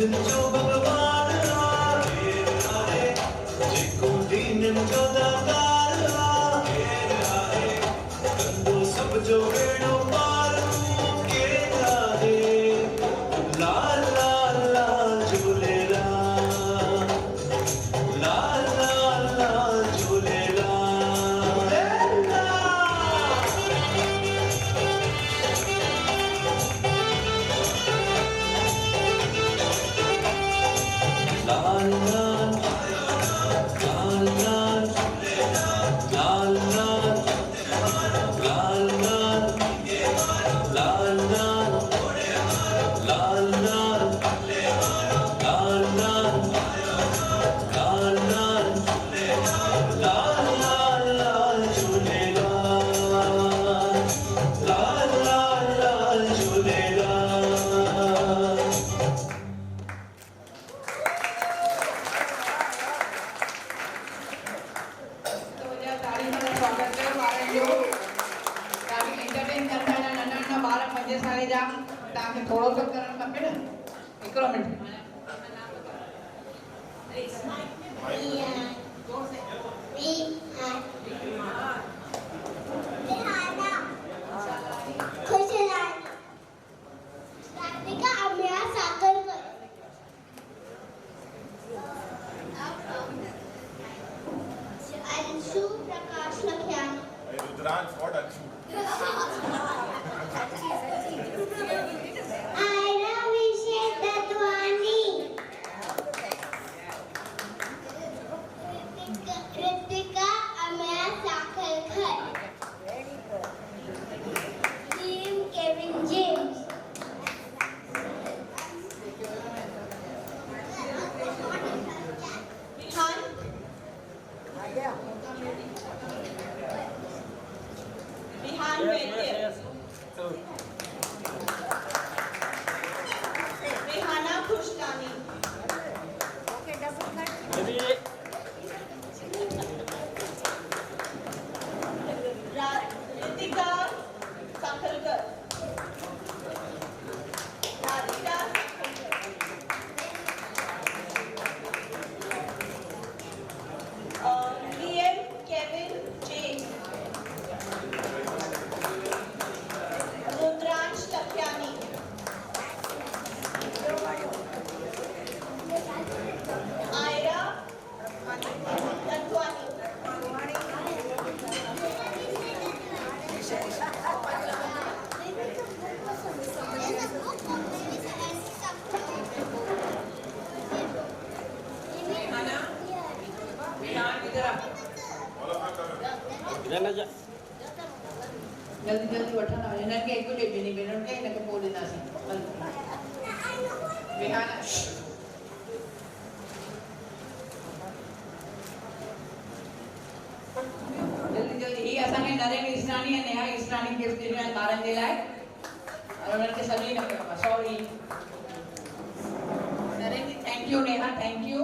दिन जो भगवान आए आए जेको दीन जो दातार आए कंदो सब जो बेड़ो पार के आहे लाल लाल लाल झूलेलाल लाल लाल लाल झूलेलाल लाल लाल लाल लाल लाल लाल लाल लाल लाल लाल लाल लाल लाल झूलेलाल लाल लाल लाल झूलेलाल ताड़ी में स्वागत कयो ॿारनि जो ताकि एंटरटेन कंदा आहिनि नंढा नंढा ॿार 5 साल जा तव्हांखे थोरो सो करणु खपे न हिकिड़ो मिंट अंशु प्रकाश लखियानी रुद्रांश व्हाट अंशु आयरा विषय Datwani Ritika Amaya Sakharkar team Kevin James Bihaan Vaidya Rehana Khushlani Ritika Sakharkar Radhika TM Kevin James Rudransh Lakhiani Aira Datwani जल्दी जल्दी वठण हिननि खे हिकु ॾे ॿिनी भेनरुनि खे हिनखे पोइ ॾींदासीं बिहाना जल्दी जल्दी ही असांखे नरेन इसरानी ऐं नेहा इसरानी गिफ्ट ॾिनियूं आहिनि ॿारनि जे लाइ और उन्हनि खे सॼी न कयो आहे sorry Naren ji thank you Neha thank you